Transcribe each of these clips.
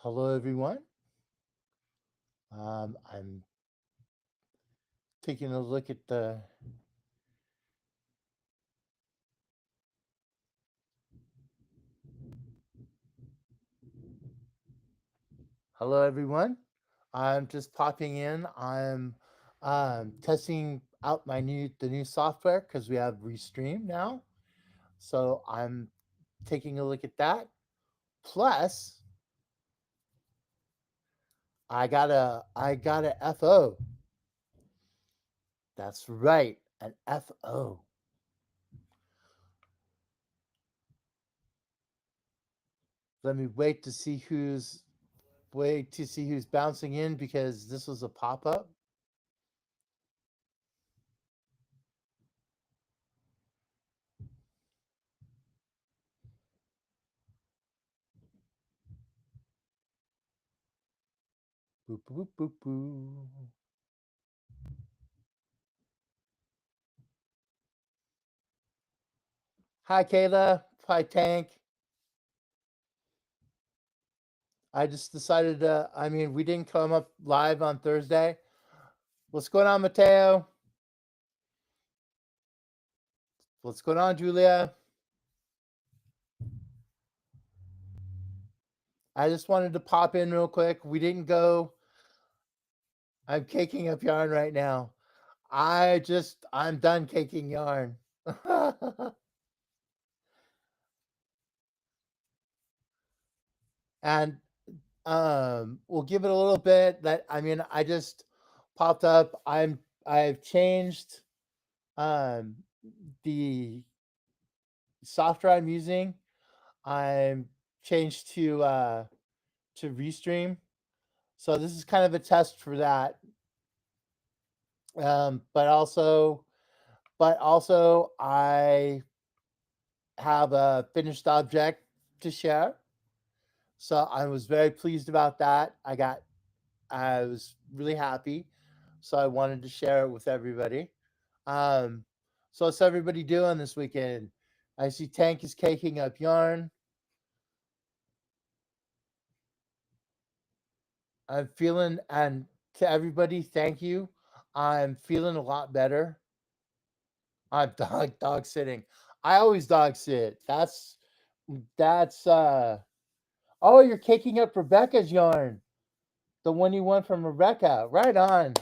Hello, everyone. I'm taking a look at the. Hello, everyone. I'm just popping in. I'm testing out the new software because we have Restream now. So I'm taking a look at that. Plus, I got a FO. That's right, an FO. Let me wait to see who's bouncing in because this was a pop up. Boop boop boop boop. Hi, Kayla. Hi, Tank. I just decided to, we didn't come up live on Thursday. What's going on, Mateo? What's going on, Julia? I just wanted to pop in real quick. We didn't go. I'm caking up yarn right now. I'm done caking yarn. And we'll give it a little bit. I just popped up. I've changed um the software I'm using. I'm changed to Restream. So this is kind of a test for that. Um, but also but also I have a finished object to share. So I was very pleased about that. I was really happy. So I wanted to share it with everybody. Um, so what's everybody doing this weekend? I see Tank is caking up yarn. I'm feeling, and to everybody, thank you. I'm feeling a lot better. I'm dog sitting. I always dog sit. That's oh, you're caking up Rebecca's yarn. The one you won from Rebecca. Right on.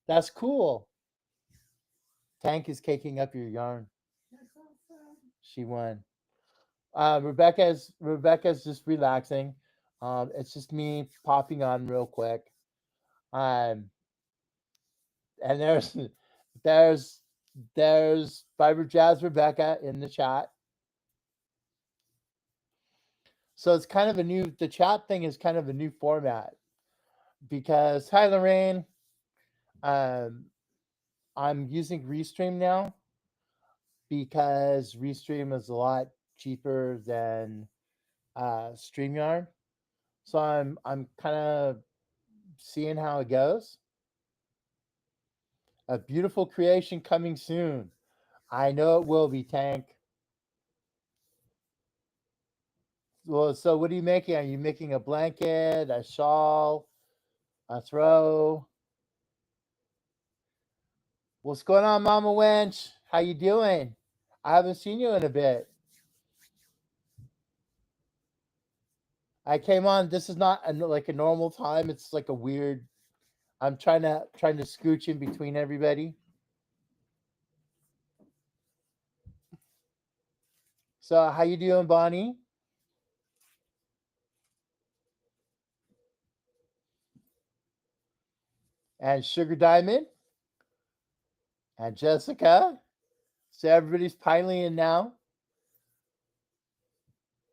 That's cool. Tank is caking up your yarn. She won. Rebecca's just relaxing. It's just me popping on real quick. Um, and there's there's Fiber Jazz Rebecca in the chat. So it's kind of a new. The chat thing is kind of a new format because hi Lorraine, um, I'm using Restream now because Restream is a lot cheaper than StreamYard. So I'm kind of seeing how it goes. A beautiful creation coming soon. I know it will be, Tank. Well, so what are you making? Are you making a blanket, a shawl, a throw? What's going on, Mama Wench? How you doing? I haven't seen you in a bit. I came on. This is not like a normal time. It's like a weird. I'm trying to scooch in between everybody. So how you doing, Bonnie? And Sugar Diamond and Jessica. So everybody's piling in now,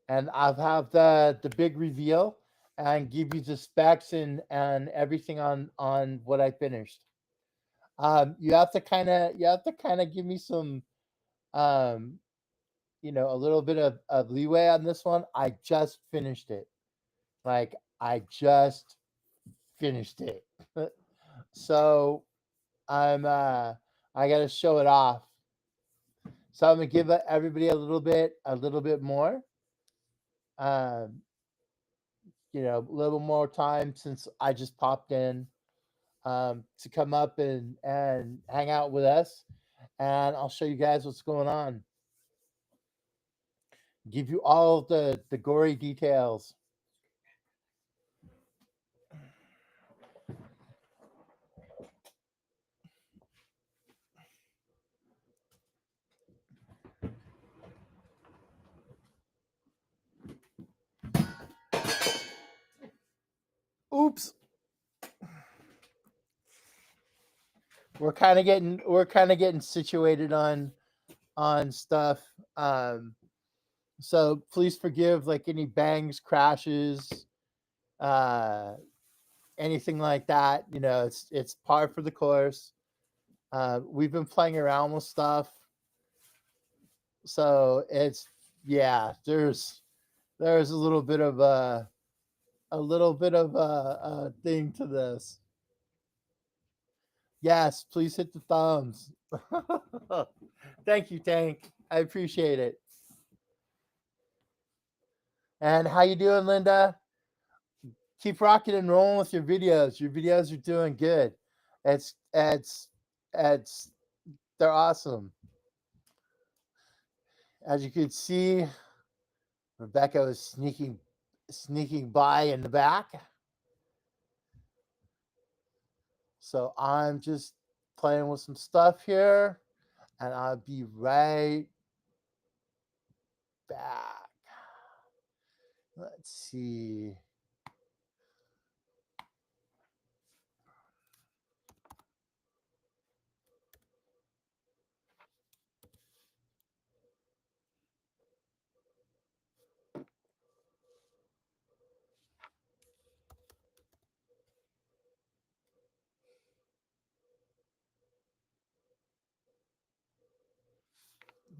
and I'll have the big reveal and give you the specs and everything on what I finished. You have to kind of give me some um a little bit of leeway on this one. I just finished it. Like I just finished it. So I'm I gotta show it off. So I'm gonna give everybody a little bit more. Um a little more time since I just popped in, to come up and hang out with us, and I'll show you guys what's going on. Give you all of the gory details. Oops, we're kind of getting situated on stuff. Um, so please forgive like any bangs, crashes, uh, anything like that. It's par for the course. We've been playing around with stuff, so it's yeah. There's a little bit of a thing to this. Yes, please hit the thumbs. Thank you, Tank. I appreciate it. And how you doing, Linda? Keep rocking and rolling with your videos. Your videos are doing good. It's they're awesome. As you can see, Rebecca was sneaking by in the back. So I'm just playing with some stuff here, and I'll be right back. Let's see.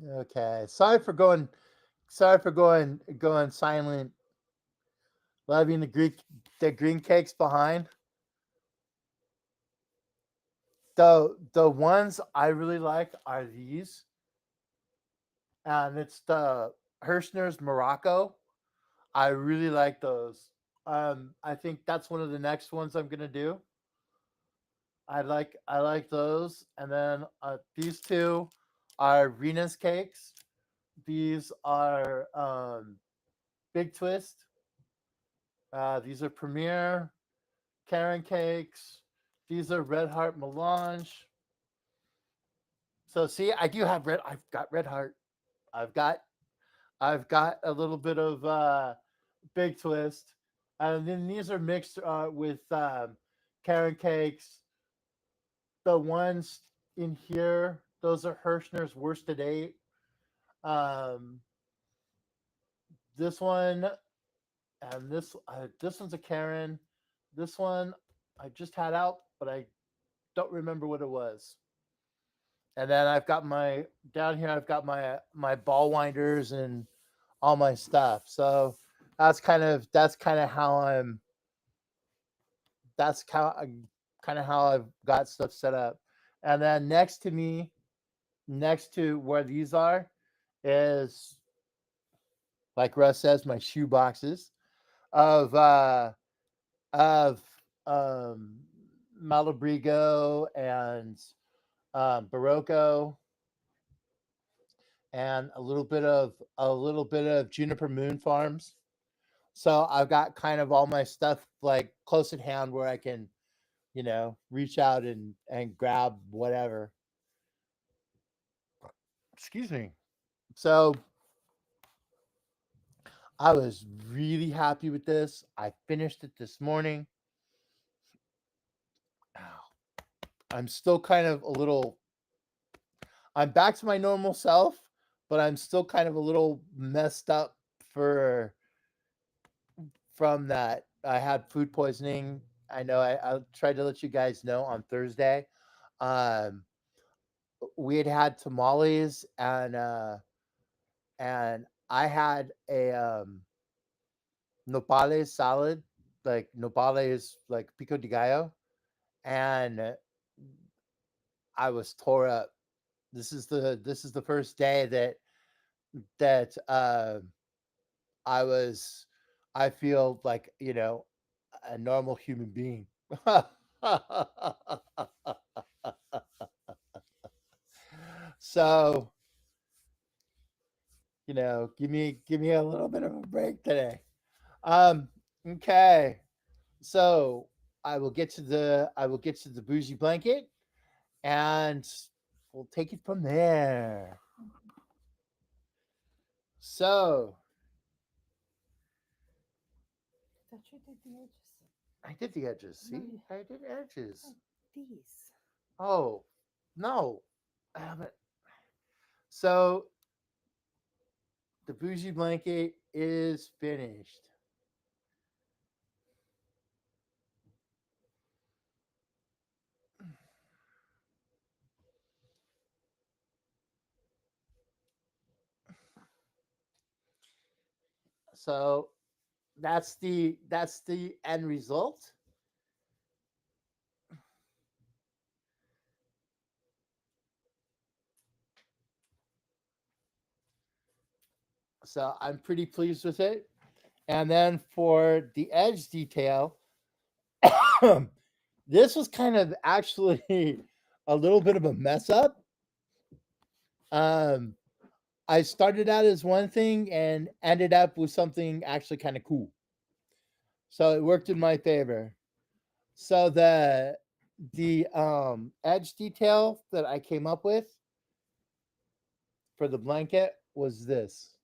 Okay. Sorry for going silent. Leaving the green cakes behind. The ones I really like are these, and it's the Hirschner's Morocco. I really like those. I think that's one of the next ones I'm gonna do. I like those, and then these two are Venus cakes. These are Big Twist. These are Premier Karen cakes. These are Red Heart Melange. So see, I do have red. I've got Red Heart. I've got I've got a little bit of Big Twist, and then these are mixed with Karen cakes. The ones in here, those are Hirschner's Worsted 8. Um, this one and this one's a Karen. This one I just had out, but I don't remember what it was. And then I've got my down here. I've got my ball winders and all my stuff. So that's kind of how I'm. That's kind of how I've got stuff set up. And then next to me, next to where these are, is like Russ says, my shoe boxes of of um, Malabrigo and Barocco, and a little bit of Juniper Moon Farms. So I've got kind of all my stuff like close at hand where I can, reach out and grab whatever. Excuse me. So I was really happy with this. I finished it this morning. Ow. I'm still kind of a little. I'm back to my normal self, but I'm still kind of a little messed up for from that. I had food poisoning. I know I tried to let you guys know on Thursday. Um, we had tamales, and I had a nopales salad, like nopales, like pico de gallo, and I was tore up. This is the first day that I was I feel like, a normal human being. So, give me a little bit of a break today. Okay. So I will get to the bougie blanket and we'll take it from there. So I thought you did the edges. I did the edges. No, See, I did edges. oh, these. Oh no. But so the bougie blanket is finished. So that's the end result. So I'm pretty pleased with it. And then for the edge detail, this was kind of actually a little bit of a mess up. Um, I started out as one thing and ended up with something actually kind of cool. So it worked in my favor. So the edge detail that I came up with for the blanket was this.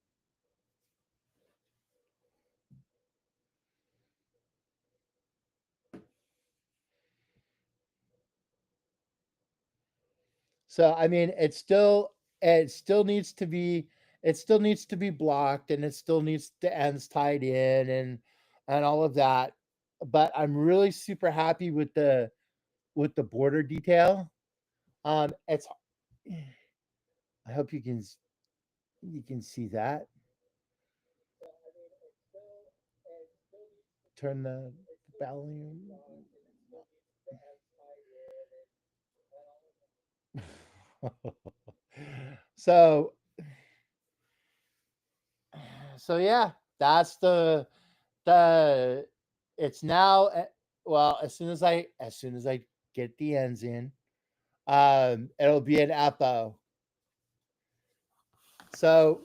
So I mean, it still needs to be blocked, and it still needs the ends tied in, and all of that. But I'm really super happy with the border detail. It's I hope you can see that. Turn the volume. so so yeah, that's the it's now well, as soon as I get the ends in, it'll be an Epo. So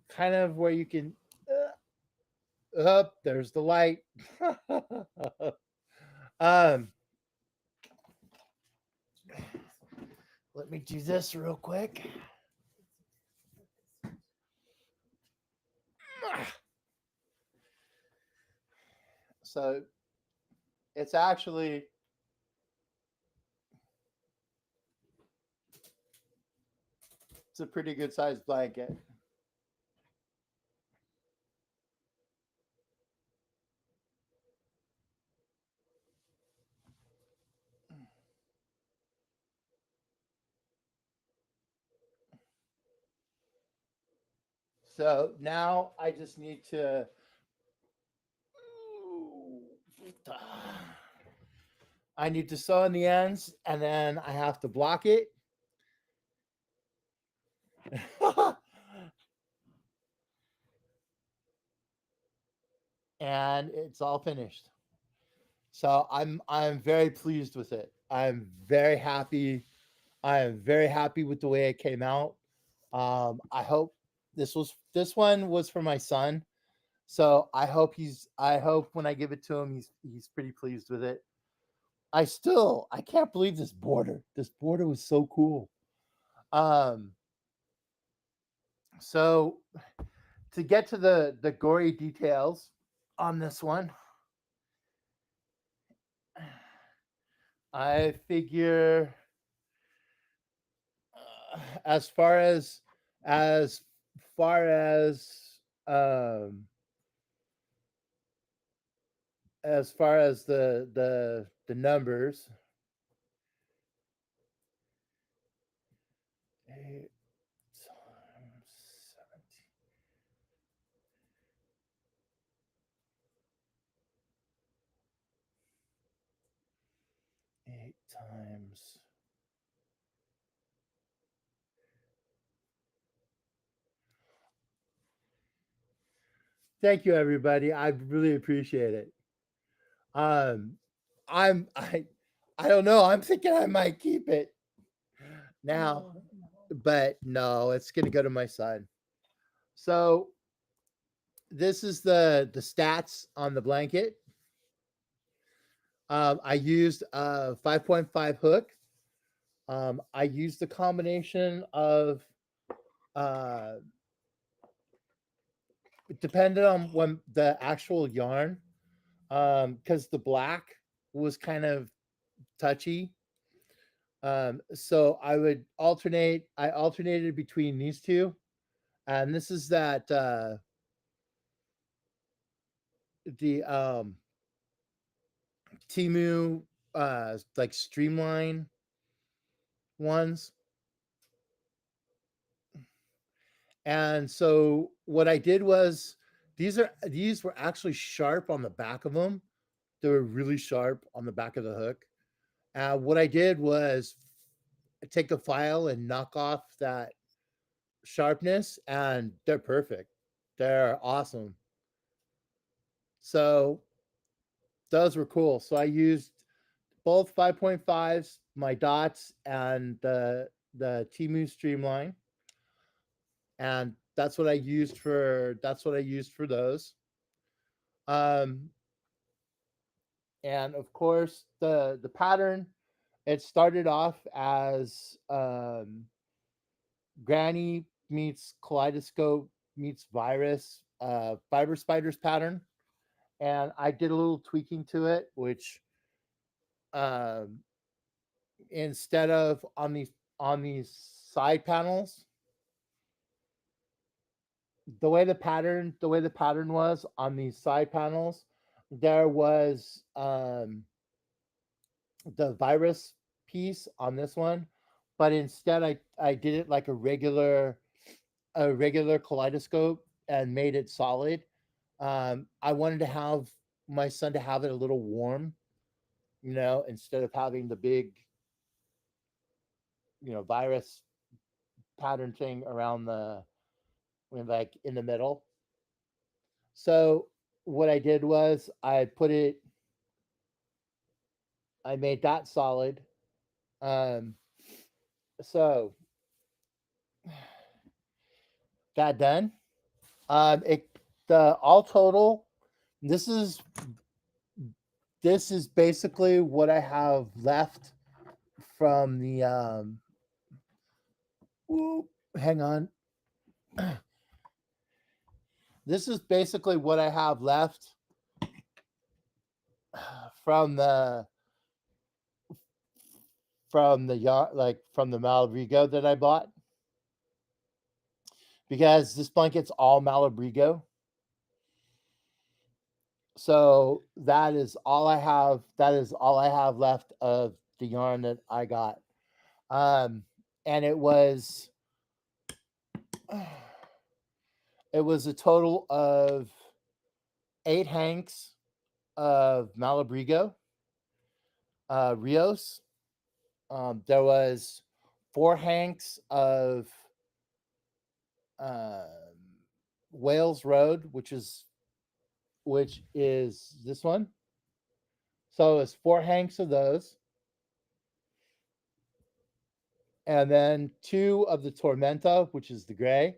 kind of where you can up there's the light. um Let me do this real quick. So it's actually it's a pretty good sized blanket. So now I just need to I need to sew in the ends, and then I have to block it. And it's all finished. So I'm very pleased with it. I'm very happy. I am very happy with the way it came out. I hope this one was for my son. So I hope when I give it to him, he's pretty pleased with it. I can't believe this border. This border was so cool. Um, so to get to the gory details on this one, I figure as far as far as the numbers, 8 times 17, 8 times Thank you, everybody. I really appreciate it. Um, I'm I don't know. I'm thinking I might keep it now, No, but no, it's gonna go to my son. So this is the stats on the blanket. I used a 5.5 hook. I used the combination of uh, depended on when the actual yarn, because the black was kind of touchy. So I would alternate. I alternated between these two, and this is that the Timu like streamline ones. And so what I did was these were actually sharp on the back of them. They were really sharp on the back of the hook. What I did was take a file and knock off that sharpness, and they're perfect. They're awesome. So those were cool. So I used both 5.5s, my dots, and the Timu Streamline, and that's what I used for those. Um, and of course the pattern, it started off as Granny meets Kaleidoscope meets Virus, Fiber Spiders pattern, and I did a little tweaking to it, which um, instead of on these side panels, the way the pattern was on these side panels, there was the virus piece on this one, but instead I did it like a regular kaleidoscope and made it solid. I wanted to have my son to have it a little warm, instead of having the big, virus pattern thing around like in the middle. So what I did was I made that solid. Um, so that done. It the all total. This is this is basically what I have left from the whoop, hang on. This is basically what I have left from from the Malabrigo that I bought, because this blanket's all Malabrigo. So that is all I have left of the yarn that I got. Um and it was a total of 8 hanks of Malabrigo, Rios. There was 4 hanks of um, Wales Road, which is this one. So it's 4 hanks of those, and then 2 of the Tormenta, which is the gray,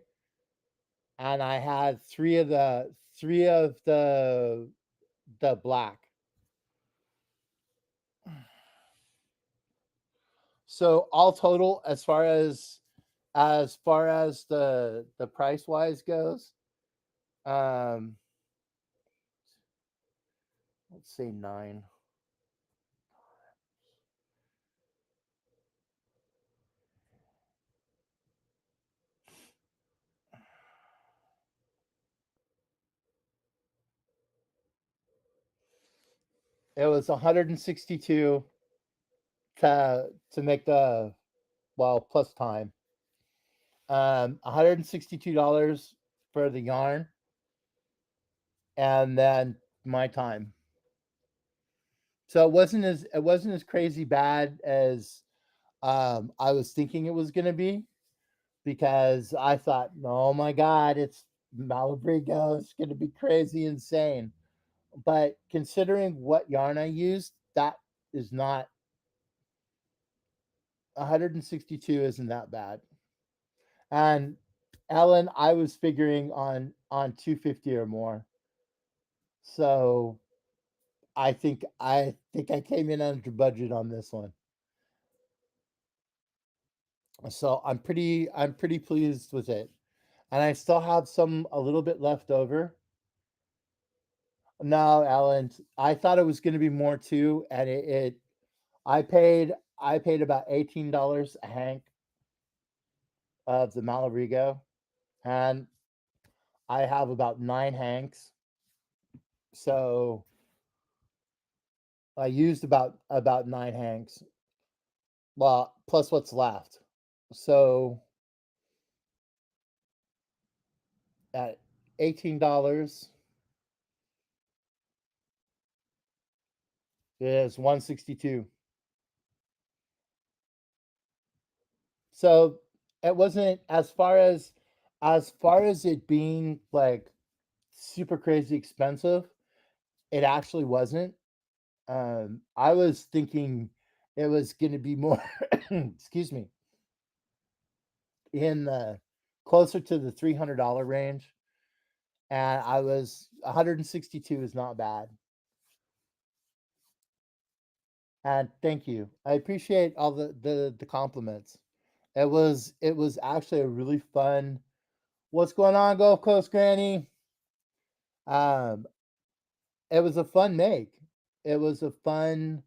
and I had three of the black. So all total, as far as the price wise goes, um, let's say 9. It was 162 to make the, well, plus time. $162 for the yarn, and then my time. So it wasn't as crazy bad as I was thinking it was gonna be, because I thought, oh my god, Malabrigo is going to be crazy insane. But considering what yarn I used, that is not 162 isn't that bad. And Ellen, I was figuring on 250 or more. So I think I came in under budget on this one. So I'm pretty pleased with it. And I still have some a little bit left over. No, Ellen, I thought it was going to be more too, and I paid about $18 a hank of the Malarigo, and I have about 9 hanks. So I used about 9 hanks. Well, plus what's left. So at $18 is 162. So it wasn't as far as it being like super crazy expensive, it actually wasn't. I was thinking it was going to be more excuse me, in the closer to the $300 range, and I was 162 is not bad. And thank you. I appreciate all the compliments. It was actually a really fun. What's going on, Gulf Coast Granny? Um, it was a fun make. It was a fun.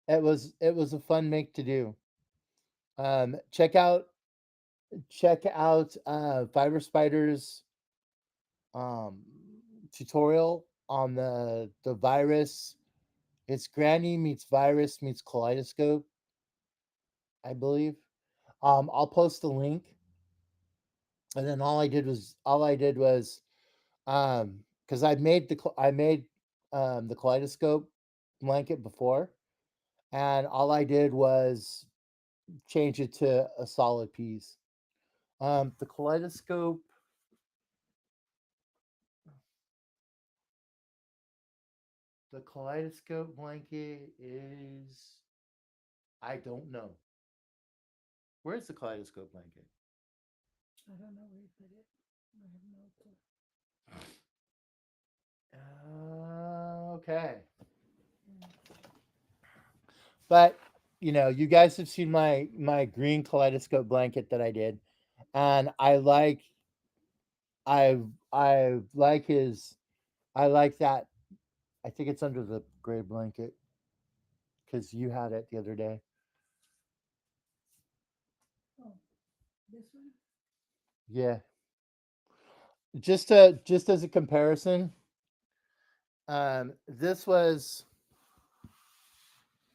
It was a fun make to do. Check out Fiber Spiders um tutorial on the virus. It's Granny meets virus meets Kaleidoscope, I believe. I'll post the link, and then all I did was because I made the Kaleidoscope blanket before, and all I did was change it to a solid piece. The Kaleidoscope blanket is, I don't know. Where's the Kaleidoscope blanket? I don't know where you put it. I have no clue. Okay. But you guys have seen my green Kaleidoscope blanket that I did, and I like that. I think it's under the gray blanket because you had it the other day. Oh, this one? Yeah, just as a comparison, this was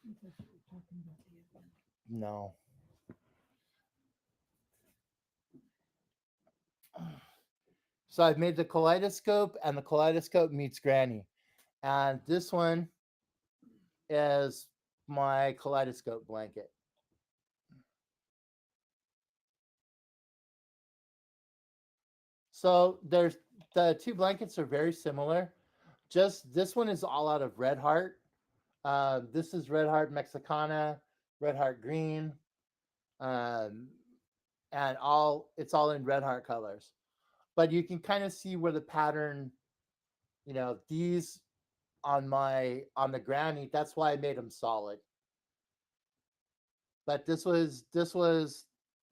I thought you were talking about the other one. no. So I've made the Kaleidoscope, and the Kaleidoscope meets Granny, and this one is my Kaleidoscope blanket. So there's the two blankets are very similar. Just this one is all out of Red Heart. This is Red Heart Mexicana, Red Heart Green, um, and it's all in Red Heart colors. But you can kind of see where the pattern, these on the granny. That's why I made them solid. But this was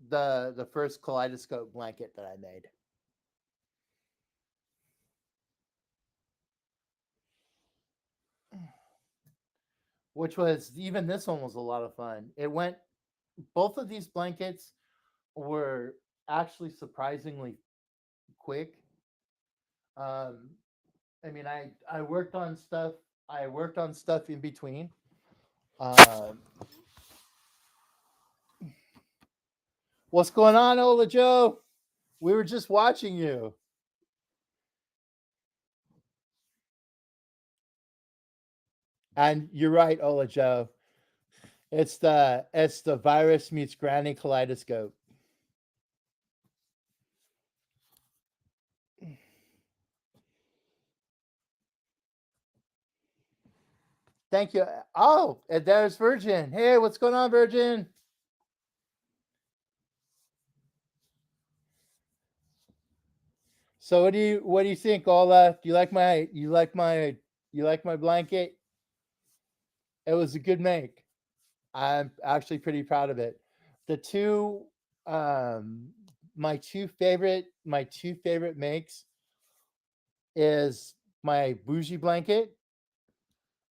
the first Kaleidoscope blanket that I made. Which was even this one was a lot of fun. It went Both of these blankets were actually surprisingly quick. Um, I mean, I worked on stuff. I worked on stuff in between. Um, what's going on, Ola Joe? We were just watching you. And you're right, Ola Joe. It's the virus meets Granny Kaleidoscope. Thank you. Oh, and there's Virgin. Hey, what's going on, Virgin? So what do you think, Ola? Do you like my blanket? It was a good make. I'm actually pretty proud of it. The two um my two favorite makes is my bougie blanket,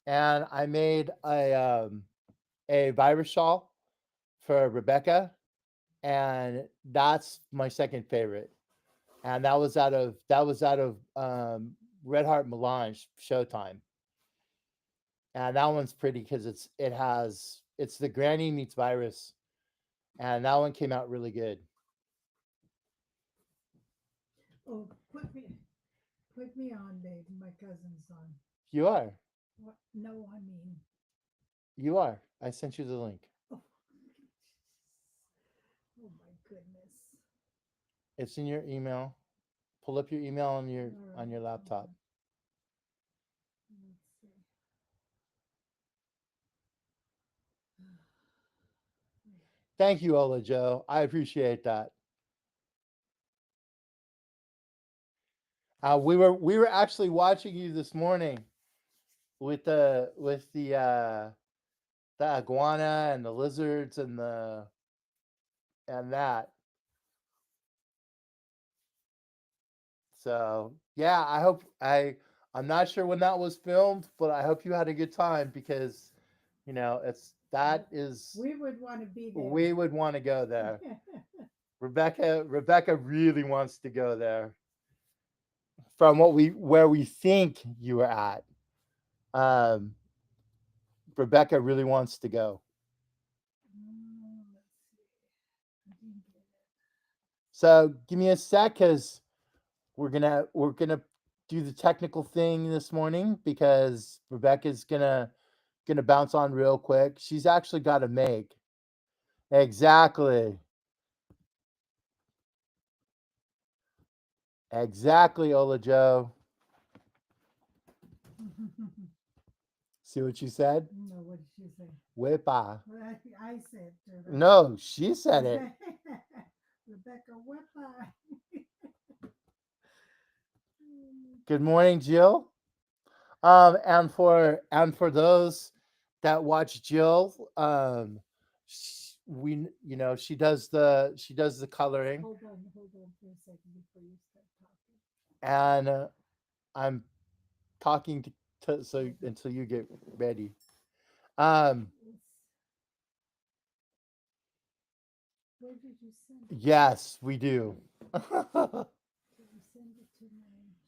and I made a virus shawl for Rebecca, and that's my second favorite. And that was out of Red Heart Melange Showtime. And that one's pretty because it's the Granny meets virus, and that one came out really good. Oh, put me on, babe. My cousin's on. You are. What? No, I mean, You are. I sent you the link. oh, oh my goodness. It's in your email. Pull up your email on your All on right, your laptop. let's see. Thank you, Ola Joe. I appreciate that. We were actually watching you this morning with the iguana and the lizards and that. So yeah, I'm not sure when that was filmed, but I hope you had a good time because it's that is We would want to be we there. would want to go there. Rebecca really wants to go there from where we think you were at. Um, Rebecca really wants to go. Let's see. I didn't get it. So give me a sec because we're gonna do the technical thing this morning because Rebecca's gonna bounce on real quick. She's actually got to make exactly, exactly, Ola Joe. See what you said? No, what did she say? Whippa. Well, I said to her. No, she said it. Rebecca Whippa. Good morning, Jill. And for those that watch Jill, she does the coloring, Hold on for a second before you start talking. and I'm talking to so Okay. until you get ready. Um, Let's, where did you send it? yes, we do. Did you send it to my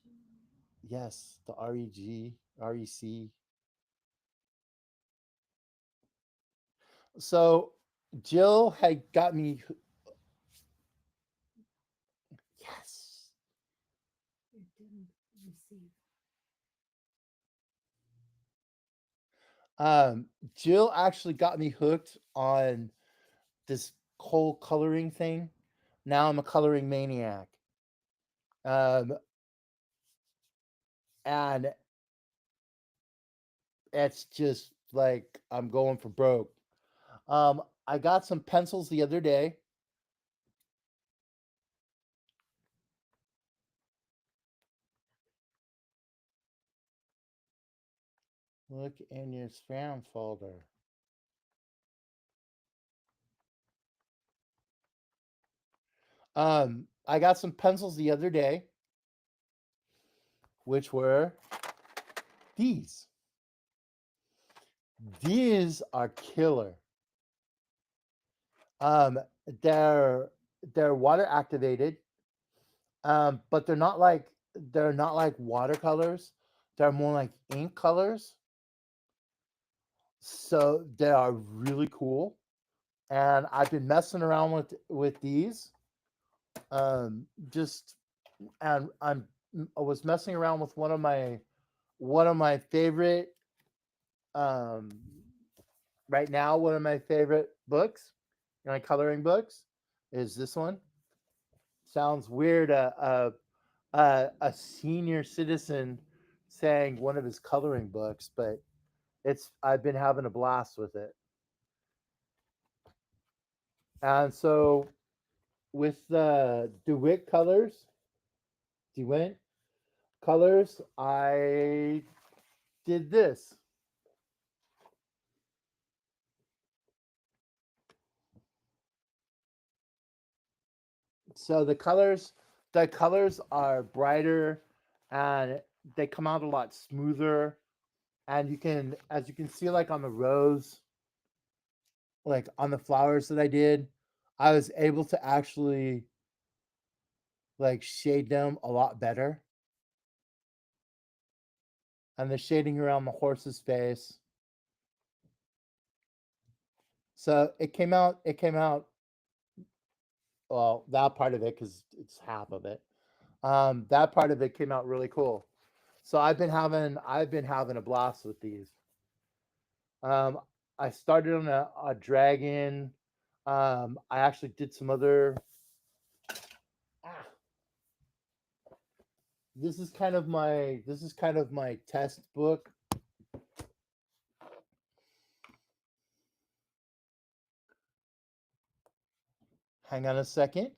Gmail? Yes, the REC. So Jill had got me. Yes. It didn't receive. Jill actually got me hooked on this whole coloring thing. Now I'm a coloring maniac. Um, and it's just like I'm going for broke. I got some pencils the other day. Look in your spam folder. I got some pencils the other day, which were these. These are killer. Um, they're they're water activated, but they're not like watercolors. They're more like ink colors. So they are really cool. And I've been messing around with these. Just and I was messing around with one of my favorite um right now one of my favorite books, coloring books, is this one. Sounds weird. A senior citizen saying one of his coloring books, but It's I've been having a blast with it. And so with the DeWitt colors, I did this. So the colors are brighter and they come out a lot smoother. And you can, as you can see, like on the rose, like on the flowers that I did, I was able to actually like shade them a lot better. And the shading around the horse's face. So it came out, well, that part of it, because it's half of it. That part of it came out really cool. So I've been having a blast with these. Um, I started on a dragon. I actually did some other. Ah, this is kind of my test book. Hang on a second.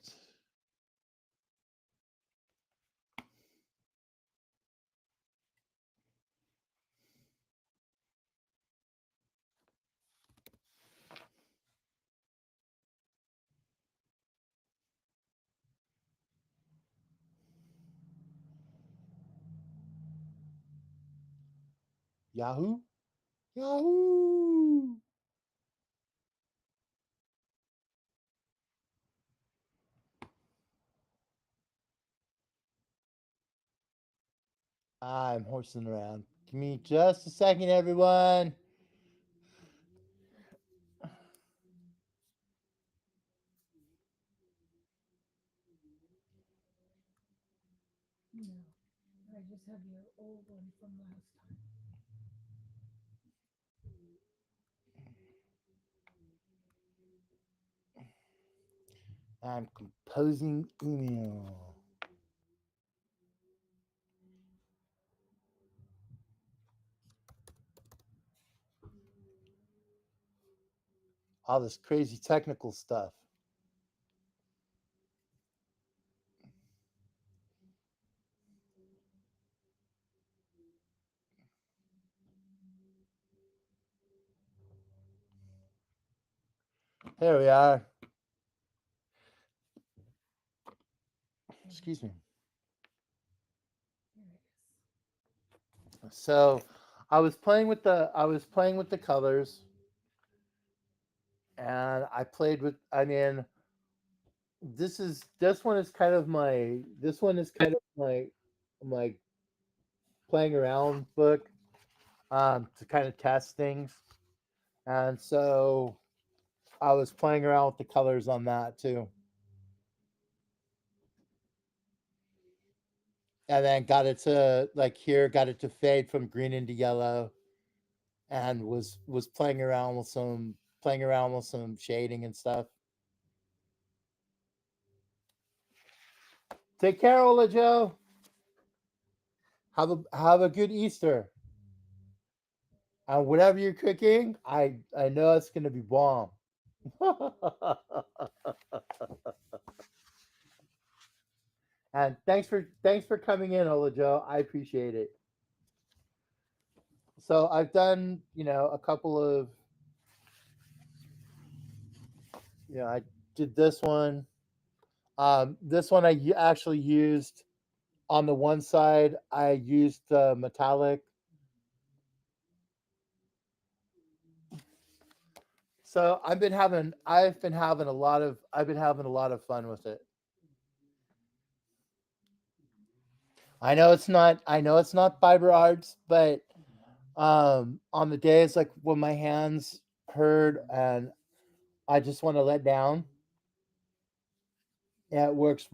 Yahoo, Yahoo. I'm horsing around. Give me just a second, everyone. No, I just have your old one from last time. I'm composing email. All this crazy technical stuff. There we are. Excuse me. Here it So I was playing with the colors, and I mean, this one is kind of my playing around book, to kind of test things. And so I was playing around with the colors on that too. And then got it to fade from green into yellow, and was playing around with some shading and stuff. Take care, Ola Joe. Have a good Easter. And whatever you're cooking, I know it's gonna be bomb. And thanks for coming in, Ola Joe. I appreciate it. So I've done, a couple of, I did this one. This one actually used, on the one side. I used metallic. So I've been having a lot of fun with it. I know it's not fiber arts, but on the days like when my hands hurt and I just want to let down, yeah, it works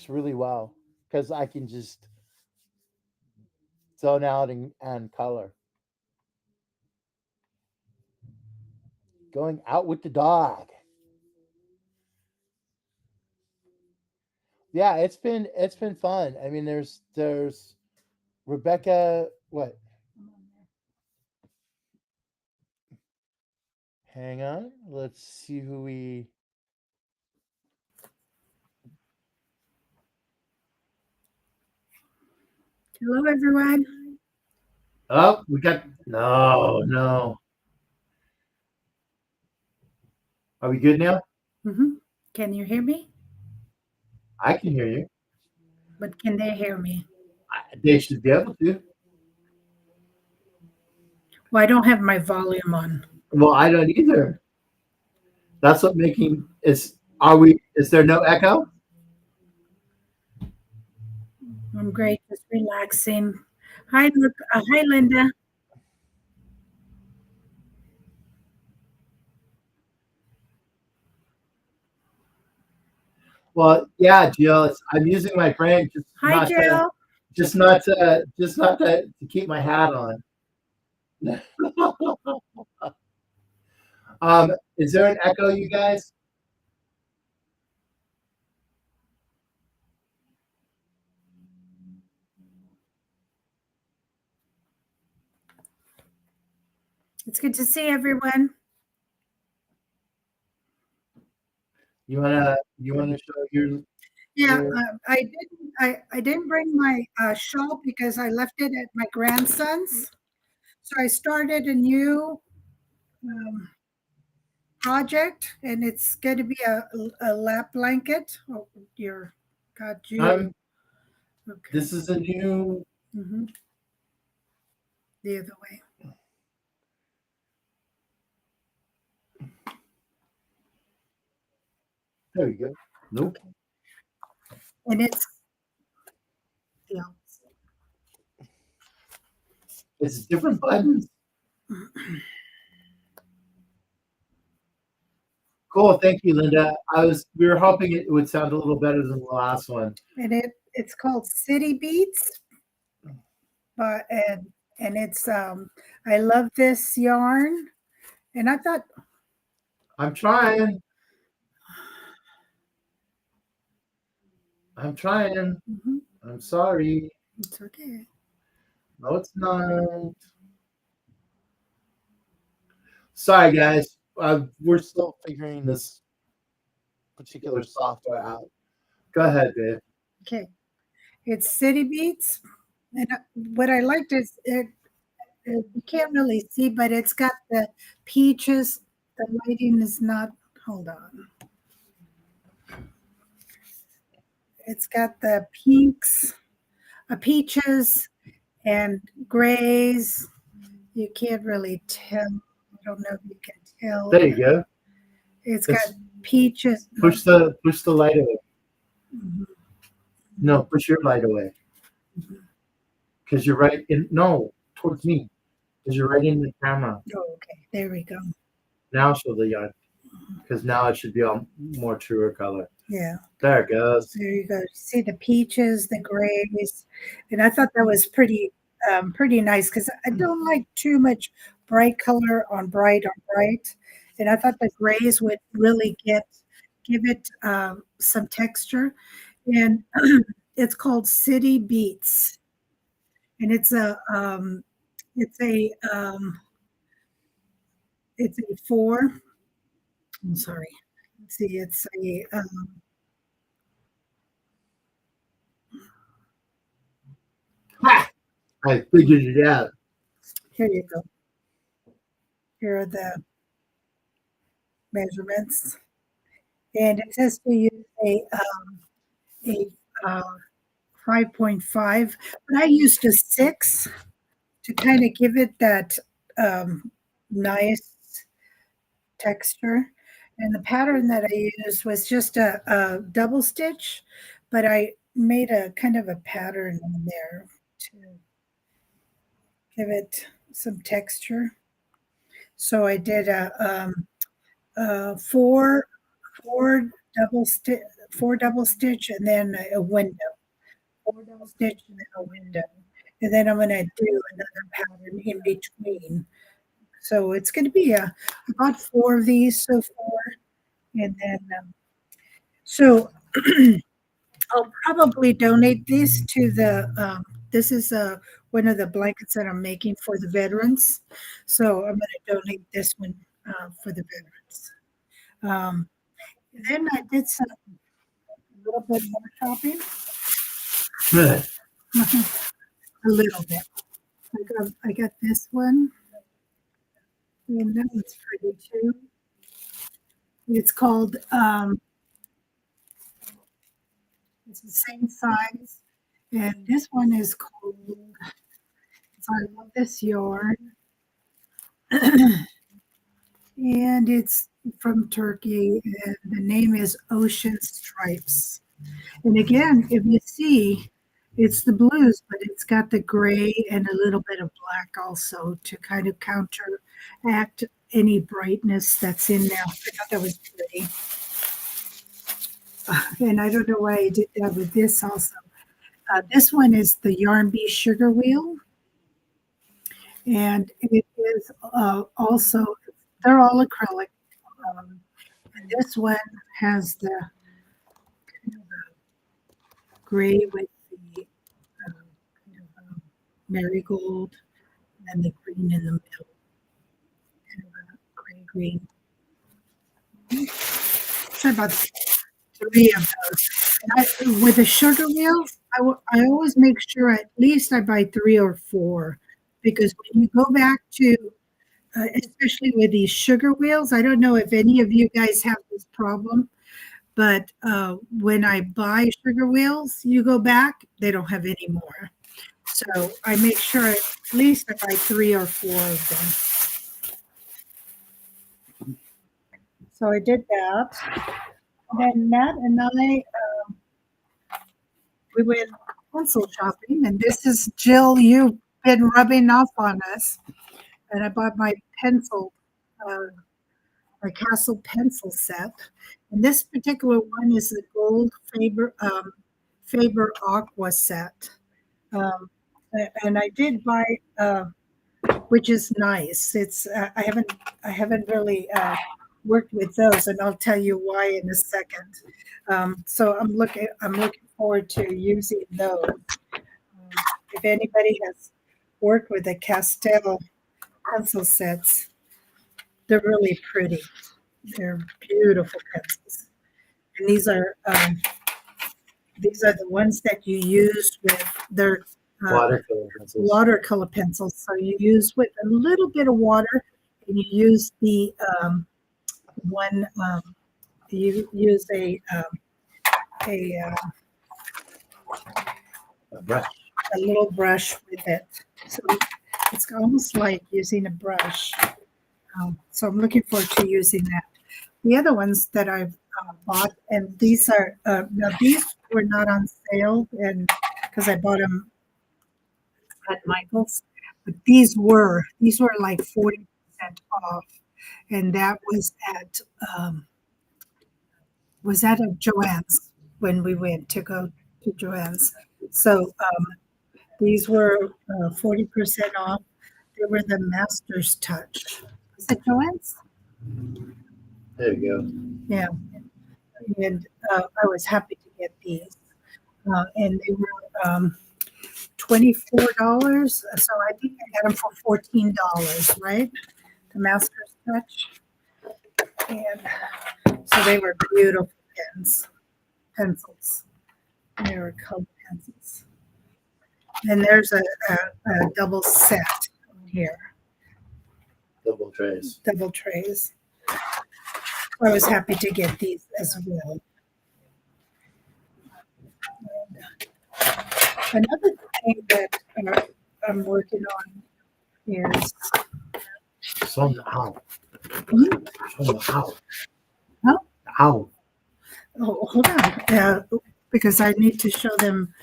really well because I can just zone out and color. Going out with the dog. Yeah, it's been fun. I mean, there's Rebecca. What? is. I'm on there. Hang on. Let's see who we. Hello, everyone. Oh, we got. No, no. Are we good now? Hmm. Can you hear me? I can hear you. But can they hear me? They should be able to. Well, I don't have my volume on. Well, I don't either. That's what making is. Are we? Is there no echo? I'm great, just relaxing. Hi, look. Hi, Linda. Well, yeah, Jill. I'm using my brain Hi, Jill. just not to keep my hat on. Is there an echo, you guys? It's good to see everyone. You wanna show Yeah, your I didn't bring my shawl because I left it at my grandson's. So I started a new um, project, and it's going to be a lap blanket. Oh, dear, got you. I'm Okay. this is a new Hmm. The other way. there you go. Nope. Okay. And it's the It's different buttons. opposite. Cool, thank you, Linda. We were hoping it would sound a little better than the last one. And it's called City Beats, but and it's I love this yarn, and I thought, I'm trying. I'm trying. mhm, I'm sorry. it's okay. No, it's not. Sorry, guys. We're still figuring this particular software out. Go ahead, Dave. Okay, it's City Beats, and what I liked is you can't really see, but it's got the peaches. The lighting is not. Hold on. It's got the pinks, peaches, and grays. You can't really tell. I don't know if you can tell. There you go. It's got It's peaches. push the light away. Mhm, No, push your light away. mhm. Because you're right in no, towards me. Because you're right in the camera. Oh, okay. There we go. Now show the yard. Because now it should be on more truer color. Yeah. There it goes. There you go. See the peaches, the grays, and I thought that was pretty nice because I don't like too much bright color on bright, and I thought the grays would really give it some texture, and it's called City Beats, and it's a it's a four. I'm sorry. Let's see, it's a Ha! I figured it out. here you go. Here are the measurements. And it says to use a uh, 5.5, but I used a 6 to kind of give it that nice texture. And the pattern that I used was just a double stitch, but I made a kind of a pattern in there to give it some texture. So I did a four four double stitch, and then a window. Four double stitch and then a window. And then I'm going to do another pattern in between. So it's going to be I bought four of these so far. And then, so I'll probably donate this to this is one of the blankets that I'm making for the veterans. So I'm going to donate this one for the veterans. Um, then I did some a little bit more shopping, Good. a little bit. I got this one, and that one's pretty too. It's called. It's the same size, and this one is called. So I love this yarn, and it's from Turkey, and the name is Ocean Stripes. And again, if you see, it's the blues, but it's got the gray and a little bit of black also to kind of counteract any brightness that's in there. I thought that was pretty. And I don't know why I did that with this also. This one is the Yarn Bee Sugar Wheel. And it is also, they're all acrylic. And this one has the kind of gray with the kind of marigold and the green in the middle. Kind of a gray green. So about three of those. And with the sugar wheels, I always make sure at least I buy 3 or 4 because when you go back to, especially with these sugar wheels, I don't know if any of you guys have this problem, but when I buy sugar wheels, you go back, they don't have any more. So I make sure at least I buy 3 or 4 of them. So I did that. Then Matt and I, we went pencil shopping, and this is Jill. You've been rubbing off on us, and I bought my pencil, my Castle pencil set, and this particular one is the gold Faber Aqua set, and I did buy, which is nice. It's I haven't really worked with those, and I'll tell you why in a second. So I'm looking forward to using those. If anybody has worked with the Castell pencil sets, they're really pretty. They're beautiful pencils, and these are the ones that you use with their Watercolor pencils. watercolor pencils. So you use with a little bit of water, and you use the one. You use a Brush. a little brush with it. So it's almost like using a brush. So I'm looking forward to using that. The other ones that I've bought, and these are now these were not on sale, and because I bought them at Michael's, but these were like 40% off, and that was at a Joann's when we went to go to Joann's. So these were 40% off. They were the Master's Touch. Is it Joann's? There you Yeah. And I was happy to get these. And they were $24. So I think I got them for $14, right? The Master's Touch. And so they were beautiful pencils. They were colored pencils. And there's a double set here, go. Double trays. double trays. I was happy to get these as well. And another thing that I'm working on is Some ow. Hmm? Some ow. Huh? Ow. Oh, hold on, because I need to show them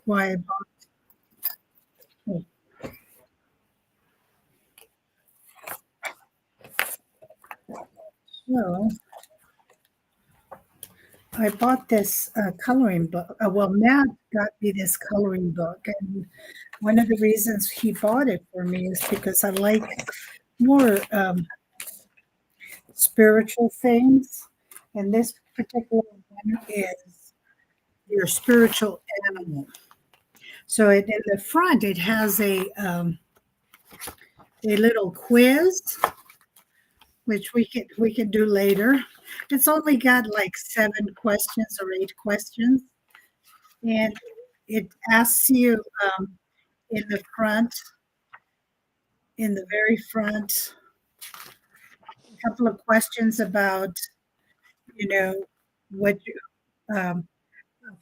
why I bought. So I bought this coloring book. Well, Matt got me this coloring book, and one of the reasons he bought it for me is because I like more spiritual things, and this particular one is your spiritual animal. So in the front, it has a little quiz, which we can do later. It's only got like 7 questions or 8 questions, and it asks you in the front, in the very front, a couple of questions about you know what you, a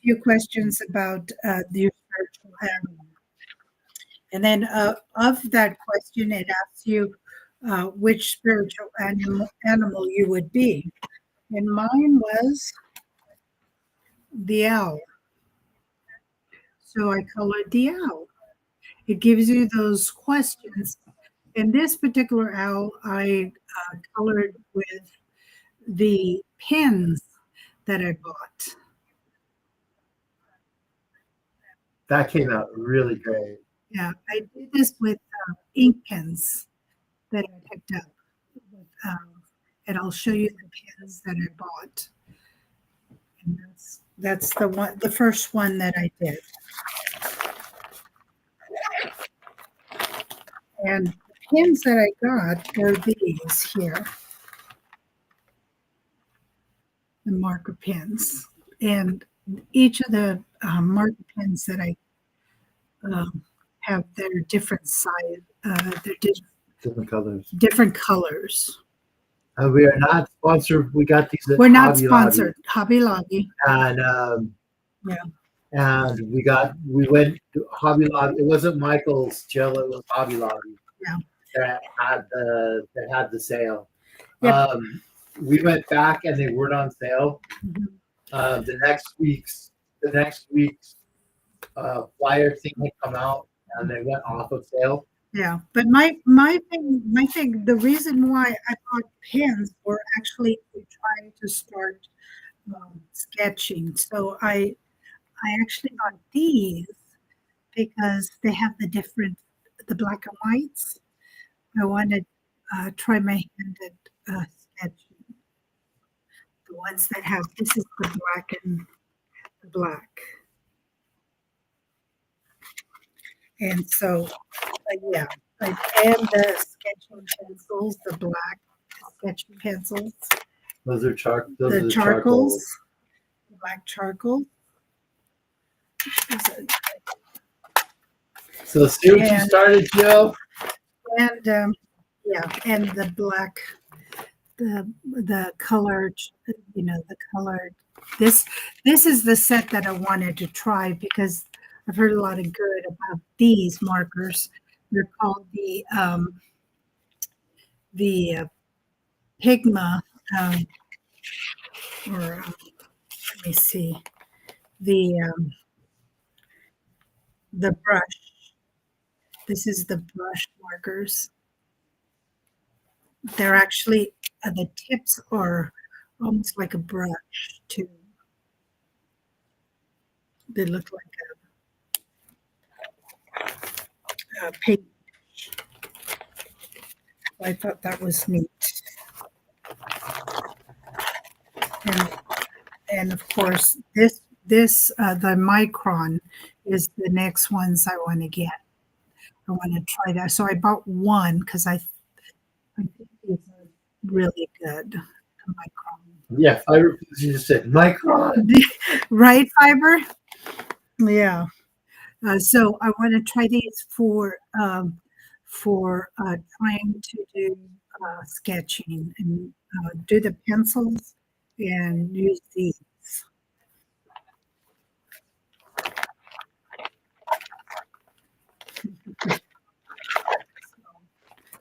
few questions about your spiritual animal, and then of that question, it asks you which spiritual animal you would be, and mine was the owl. So I colored the owl. It gives you those questions. And this particular owl, I colored with the pens that I bought. That came out really great. Yeah, I did this with ink pens that I picked up. And I'll show you the pens that I bought. And that's the first one that I did. And the pens that I got are these here, the marker pens. And each of the marker pens that I have their different size, their Different colors. different colors. We are not sponsored. We got these at We're not Hobby sponsored. Hobby Lobby. Lobby. And Yeah. and we went to Hobby Lobby. It wasn't Michael's, Jill. It was Hobby Lobby. Yeah. That had the sale. Yep. We went back and they weren't on sale. Mhm. The next week's flyer thing had come out and they went off of sale. Yeah, but my thing, the reason why I bought pens were actually trying to start sketching. So I actually got these because they have the black and whites. I wanted to try my hand at sketching. The ones that have this is the black and the black, and so yeah, and the sketching pencils, the black sketching pencils, Those are Those the are the charcoals, the black charcoal. So see what you started, Jill. And yeah, and the black, the colored, the colored. This is the set that I wanted to try because I've heard a lot of good about these markers. They're called the Pigma, or let me see, the brush. This is the brush markers. They're actually the tips are almost like a brush too. They look like a paint. I thought that was neat. And of course, the micron is the next ones I want to get. I want to try that. So I bought one because I think these are really good. The micron. Yeah, fiber. You just said micron. Right, fiber? Yeah. So I want to try these for trying to do sketching and do the pencils and use these.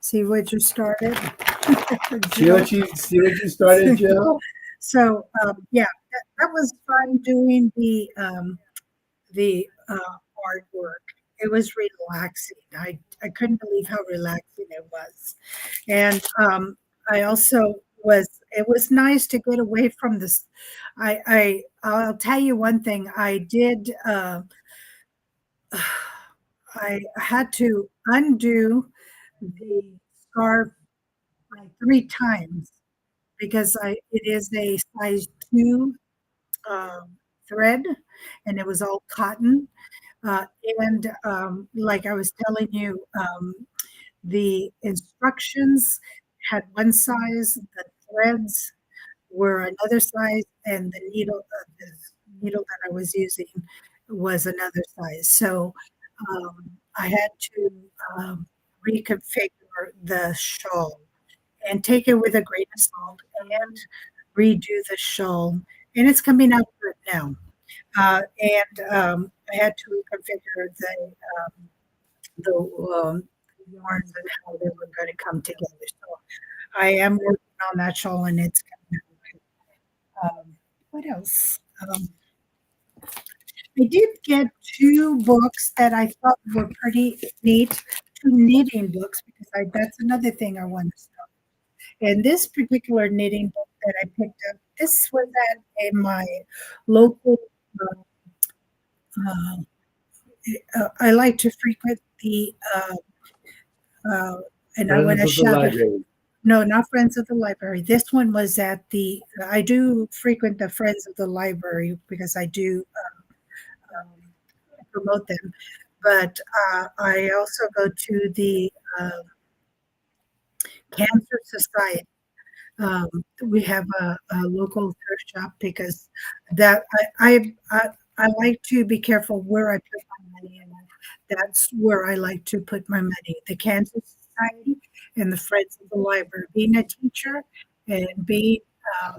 See what you started? See what you started, Jill? So yeah, that was fun doing the artwork. It was relaxing. I couldn't believe how relaxing it was. And I also it was nice to get away from this. I'll tell you one thing. I had to undo the scarf like 3 times because it is a size 2 thread, and it was all cotton. And like I was telling you, the instructions had one size, the threads were another size, and the needle that I was using was another size. So I had to um, reconfigure the shawl and take it with a grain of salt and redo the shawl. And it's coming out good now. And I had to reconfigure the yarns and how they were going to come together. So I am working on that shawl, and it's coming out. What else? I did get two books that I thought were pretty neat, two knitting books, because that's another thing I want to start. And this particular knitting book that I picked up, this was at my local. Uh, I like to frequent the, and I want Friends to of the shout it. library. No, not Friends of the Library. This one was at the. I do frequent the Friends of the Library because I do promote them, but I also go to the Cancer Society. We have a local thrift shop because that I like to be careful where I put my money, and that's where I like to put my money. The Cancer Society and the Friends of the Library. Being a teacher and being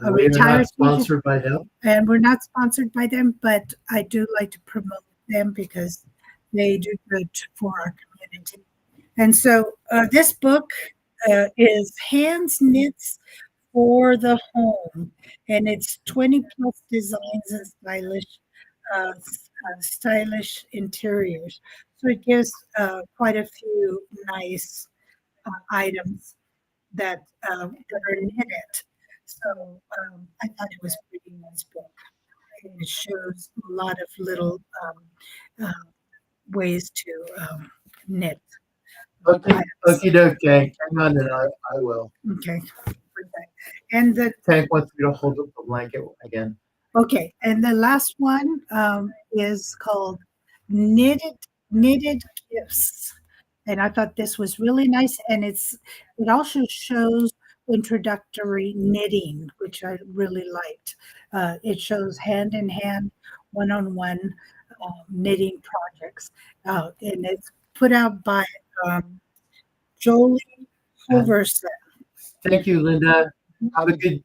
a We're retired not teacher, sponsored by them. and we're not sponsored by them, but I do like to promote them because they do good for our community. And so this book is Hands Knits for the Home, and it's 20 plus designs and stylish interiors. So it gives quite a few nice items that are knitted. So I thought it was a pretty nice book. And it shows a lot of little uh, ways to knit. Okay, items. okie doke, Tank. Hang on, and I will. Okay. And the Tank wants me to hold up the blanket again. okay, and the last one is called knitted gifts, and I thought this was really nice, and it also shows introductory knitting, which I really liked. It shows hand in hand, one on one knitting projects, and it's put out by um, Jolie And Hoverson. thank you, Linda. Have a good.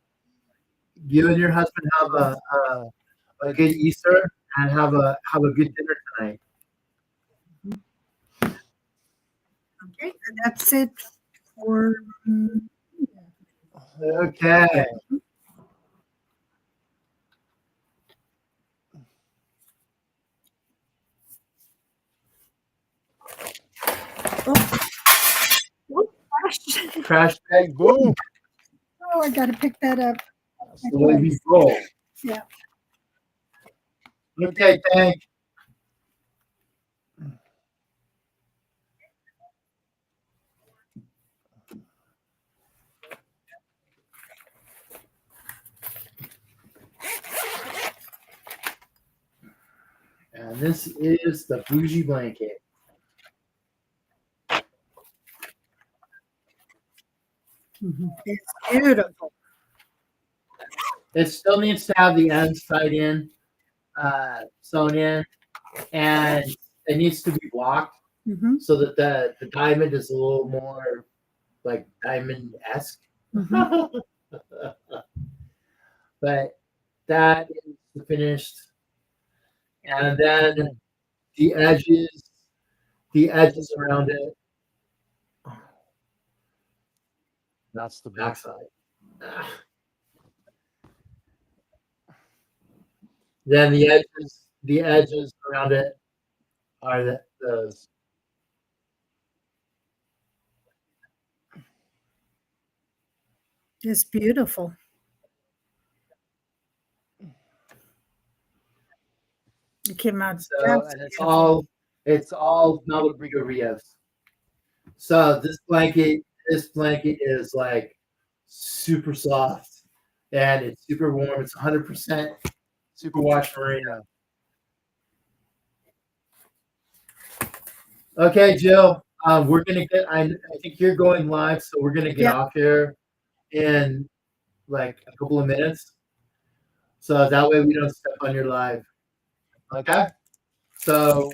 You and your husband have a good Easter and have a good dinner tonight. Okay, and that's it for. Okay. Oh, Crash bag boom. oh, I gotta pick that up. That's the way we roll. Yeah. Okay, Tank. And this is the Bougie blanket. It's beautiful. It still needs to have the ends tied in, sewn in, and it needs to be blocked Mhm, so that the diamond is a little more like diamond-esque. mhm. But that is finished. And then the edges around it. That's the Backside. Then the edges around it are those. It's beautiful. It came out So, just and beautiful. it's all Malabrigarias. So this blanket is like super soft and it's super warm. It's 100% superwash merino. Okay, Jill. We're gonna get. I think you're going live, so we're gonna get Yeah. off here in like a couple of minutes, so that way we don't step on your live. Okay. So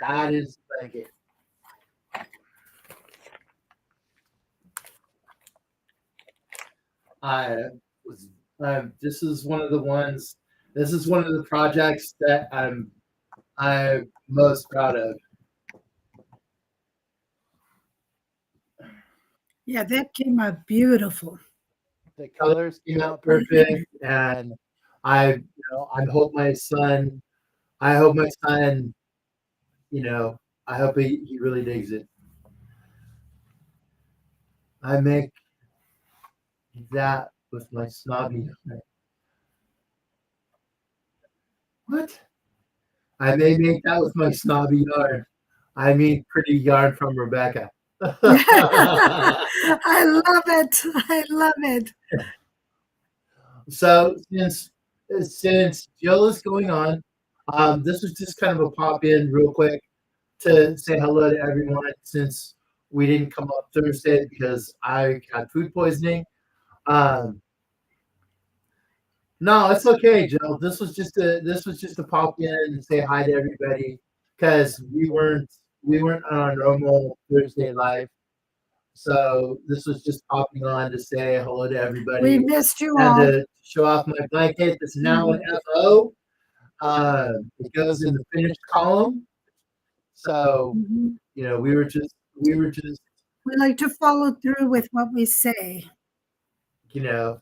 that is like it. I was. This is one of the ones. This is one of the projects that I'm most proud of. Yeah, that came out beautiful. The Colors colors came came out out perfect, perfect, and and I hope my son. I hope my son. You know, I hope he really digs it. I make that with my snobby. What? I may make that with my snobby yarn. I mean, pretty yarn from Rebecca. I love it. I love it. So since Jill is going on, this was just kind of a pop in real quick to say hello to everyone since we didn't come up Thursday because I had food poisoning. Um, no, it's okay, Jill. This was just a pop in and say hi to everybody because we weren't on our normal Thursday live. So this was just popping on to say hello to We everybody missed you and all. to show off my blanket. That's now an FO. It goes in the finished column. So Mhm. we were just We like to follow through with what we say. you know,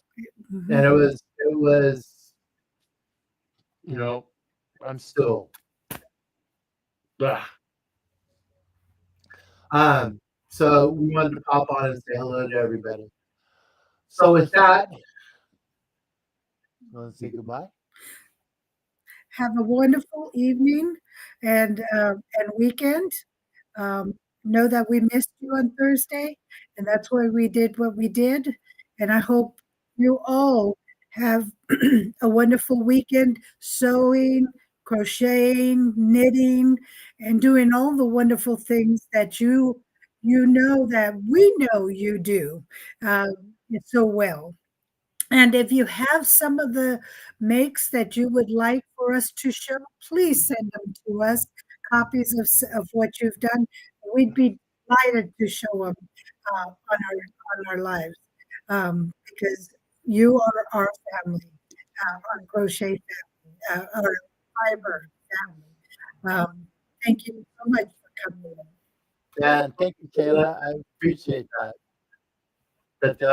and Mhm. it was you know, I'm still. still. Ugh. Um, so we wanted to pop on and say hello to everybody. So So with with that, that, let's say goodbye. Have a wonderful evening and weekend. Um, know that we missed you on Thursday, and that's why we did what we did. And I hope you all have a wonderful weekend sewing, crocheting, knitting, and doing all the wonderful things that you know that we know you do uh, so well. And if you have some of the makes that you would like for us to show, please send them to us, copies of what you've done. We'd be delighted to show them on our lives because you are our family, our crochet family, our fiber family. Thank you so much for coming in. And thank you, Kayla. I appreciate that. that they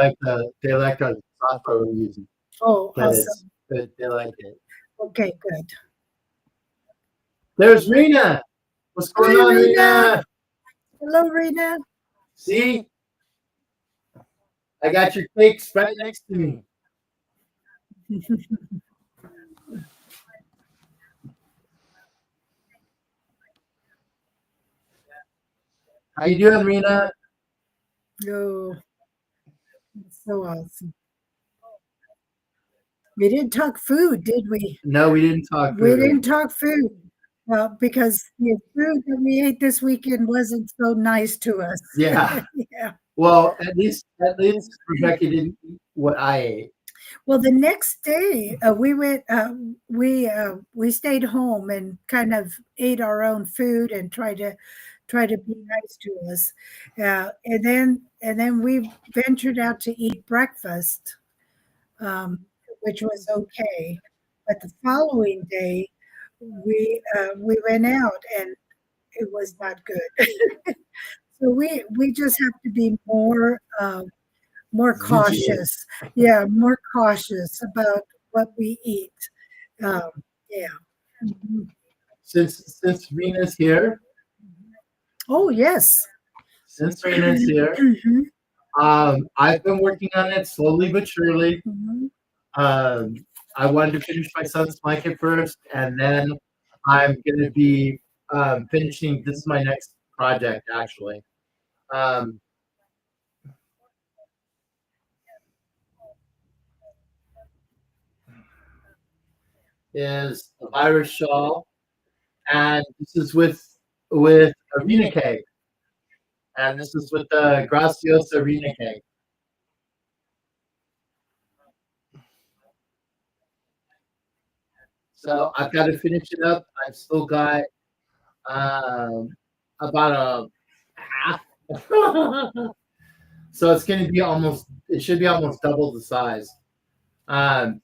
like the software we're using. Oh, That is, awesome. that They like it. Okay, good. there's Rena. What's going Hi, on, Rena. Rena? Hello, Rena. See, See, I I got got your your cakes cakes right right next next to to me. me. How How you you doing, doing, Rena? Rena? Oh, that's so awesome. We didn't talk food, did we? No, we didn't talk We food. didn't talk food. Well, because the food that we ate this weekend wasn't so nice to us. Yeah. Yeah. Well, at least Rebecca didn't eat what I ate. Well, the next day we went. We stayed home and kind of ate our own food and try to be nice to us, and then we ventured out to eat breakfast, um, which was okay. But the following day, we went out and it was not good. So we just have to be more Vigilant. cautious. Yeah, more cautious about what we eat. Um, yeah. Mhm. Since Rena's here, Oh yes. since Rena's here, Mhm, I've been working on it slowly but surely. mhm. Um, I wanted to finish my son's blanket first, and then I'm going to be finishing. This is my next project, actually. Um, is a virus shawl, and this is with with arena cake, and this is with the Graciosa arena cake. So I've got to finish it up. I've still got um, about a half. So it's going to be almost. It should be almost double the size. Um,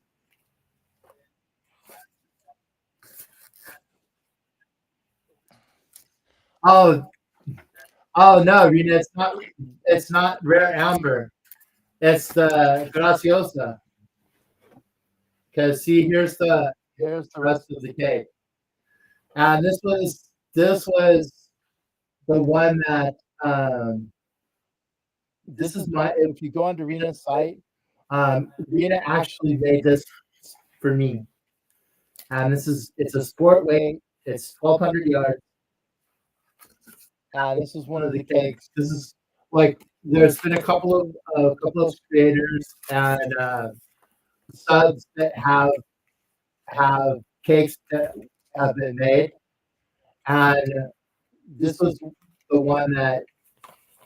oh, oh no, Rena, it's not. It's not rare amber. It's the Graciosa. Because see, here's the rest of the cake. And this was the one that this is my. If you go onto Rena's site, Rena actually made this for me, and it's a sport weight. It's 1,200 yards. This is one of the cakes. This is like there's been a couple of creators and subs that have cakes that have been made, and this was the one that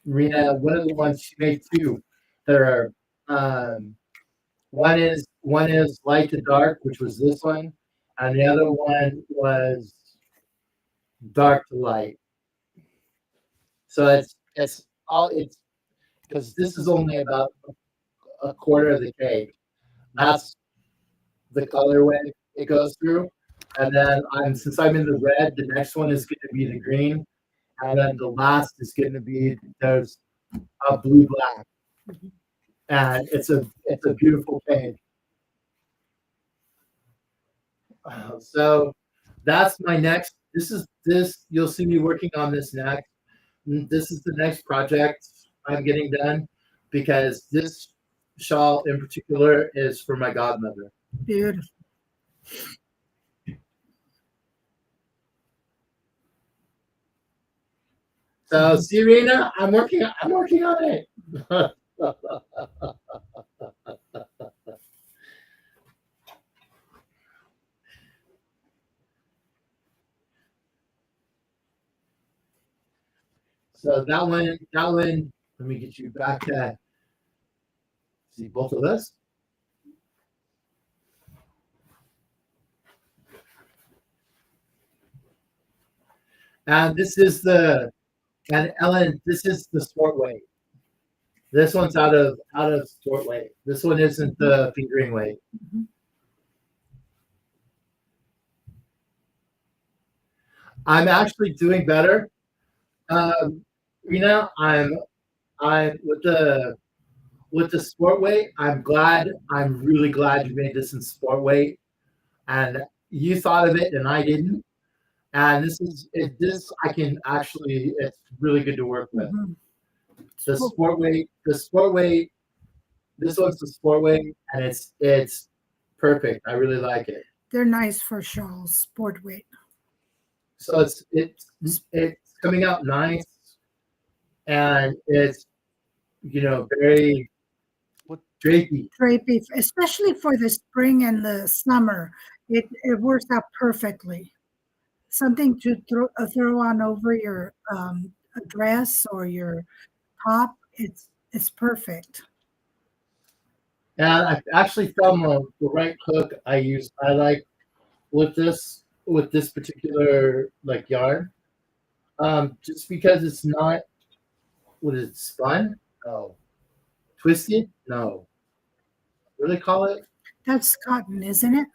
Rena. One of the ones she made two. There are one is light to dark, which was this one, and the other one was dark to light. So it's all it's because this is only about a quarter of the cake. That's the colorway it goes through. And then since I'm in the red, the next one is going to be the green. And then the last is going to be there's a blue black. And it's a beautiful cake. So that's my next. This you'll see me working on this next. This is the next project I'm getting done because this shawl in particular is for my godmother. Beautiful. So, Serena, I'm working on it. So that one. Let me get you back to see both of us. And this is and Ellen, this is the sport weight. This one's out of sport weight. This one isn't the fingering weight. I'm actually doing better. I'm with the sport weight. I'm really glad you made this in sport weight, and you thought of it and I didn't. And this I can actually. It's really good to work with. The sport weight. This one's the sport weight, and it's perfect. I really like it. They're nice for shawls, sport weight. So it's coming out nice, and it's very drapey. Drapey, especially for the spring and the summer. It works out perfectly. Something to throw on over your dress or your top. It's perfect. And I actually found the right hook I like with this particular like yarn. Just because it's not what is it, spun? No. Twisted? No. What do they call it? That's cotton, isn't it?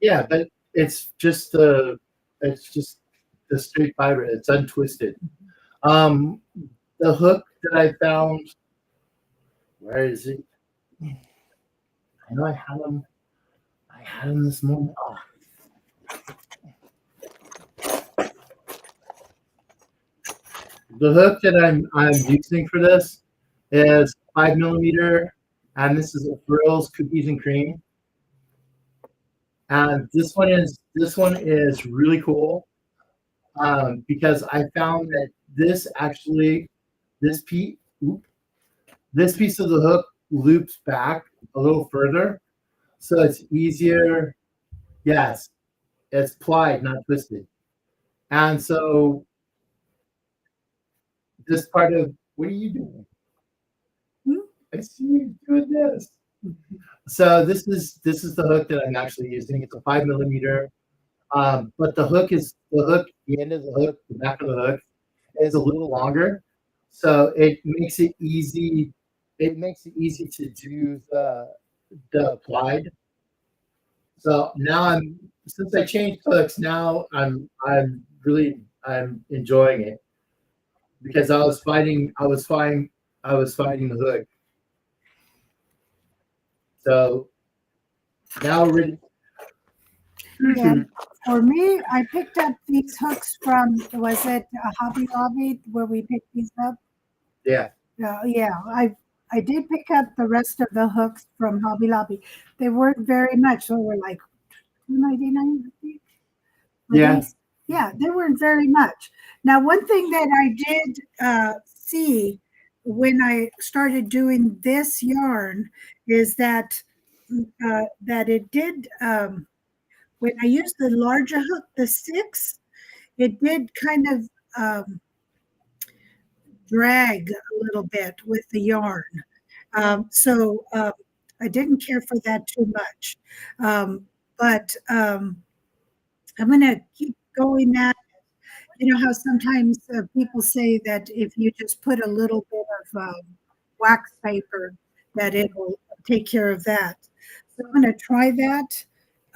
Yeah, but it's just the straight fiber. It's untwisted. The hook that I found, where is it? I know I had them. I had them this morning. Oh. The hook that I'm using for this is 5mm, and this is a Frills Cookies and Cream. And this one is really cool because I found that this piece of the hook loops back a little further, so it's easier. Yes, it's plied, not twisted, and so this part of what are you doing? Hmm? I see you doing this. So this is the hook that I'm actually using. It's a 5 millimeter. But the end of the hook, the back of the hook is a little longer. So it makes it easy. It makes it easy to do the applied. So now since I changed hooks, now I'm enjoying it because I was fighting the hook. So now we're ready. And for me, I picked up these hooks from, was it Hobby Lobby where we picked these up? Yeah. Yeah, I did pick up the rest of the hooks from Hobby Lobby. They weren't very much. They were like $2.99, I think. for Yeah. these. Yeah, they weren't very much. Now, one thing that I did see when I started doing this yarn is that it did when I used the larger hook, the 6, it did kind of drag a little bit with the yarn. So I didn't care for that too much. But I'm going to keep going at, you know, how sometimes people say that if you just put a little bit of wax paper, that it will take care of that. So I'm going to try that.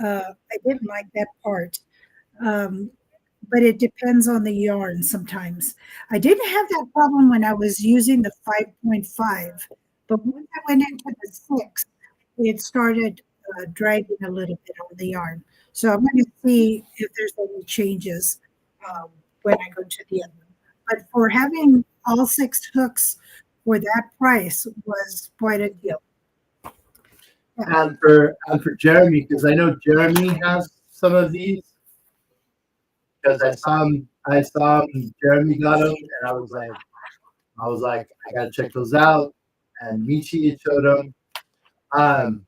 I didn't like that part. Um, but it depends on the yarn sometimes. I didn't have that problem when I was using the 5.5, but once I went into the 6, it started dragging a little bit on the yarn. So I'm going to see if there's any changes um, when I go to the other one. But for having all 6 hooks for that price was quite a deal. Yeah. And for Jeremy, because I know Jeremy has some of these. Because I saw him, Jeremy got them, and I was like, I gotta check those out. And Michi had showed them. Um,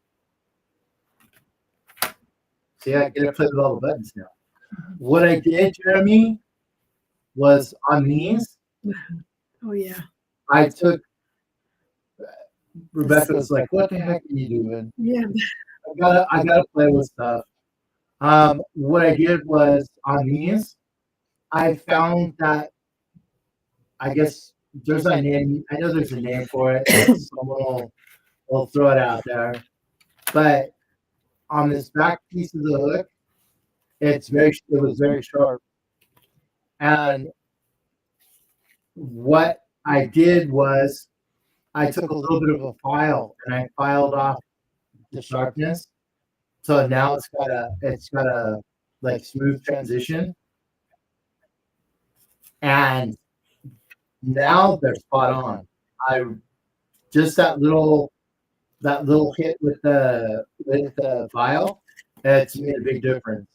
so yeah, I get to play with all the buttons now. What I did, Jeremy, was on these. Oh, yeah. I took Rebecca was like, "What the heck are you doing? Yeah. I gotta play with stuff." What I did was on these, I found that I guess there's a name. I know there's a name for it. Someone will throw it out there. But on this back piece of the hook, it was very sharp. And what I did was I took a little bit of a file and I filed off the sharpness. So now it's got a like smooth transition. And now they're spot on. I just that little hit with the file, it's made a big difference.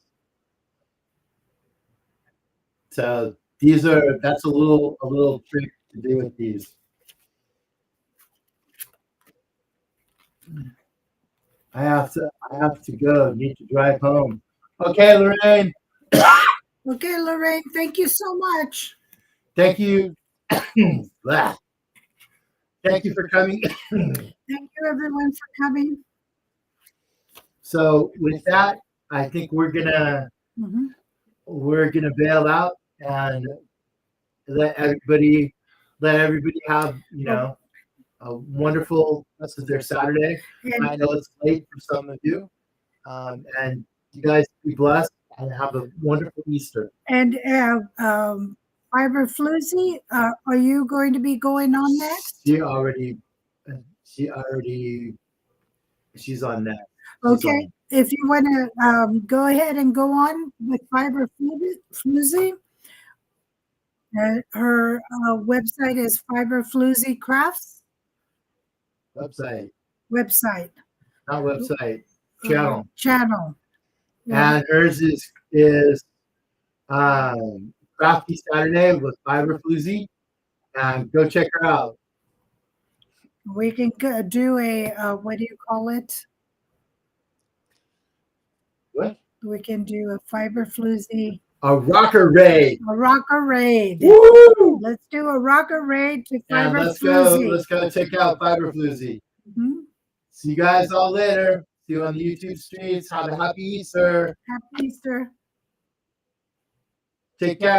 So that's a little trick to do with these. I have to go. Need to drive home. Okay, Lorraine. Okay, Lorraine, thank you so much. Thank you. Blah. Thank you for coming. Thank you, everyone, for coming. So with that, I think Mhm. we're gonna bail out and let everybody have a wonderful rest of their Saturday. And, I know it's late for some of you, and you guys be blessed and have a wonderful Easter. and Fiber Floozy, are you going to be going on next? She's on next. Okay, if you want to go ahead and go on with Fiber Floozy, her website is Fiber Floozy Crafts Website, website not website, channel. channel. And hers is Crafty Saturday with Fiber Floozy. And go check her out. We can do a what do you call it? What? We can do a Fiber Floozy A rocker raid. A rocker raid. Woo! Let's do a rocker raid to And Fiber let's go. Floozy. Let's go check out Fiber Floozy. Mhm. See you guys all later. See you on the YouTube streets. Have a happy Easter. Happy Easter. Take care.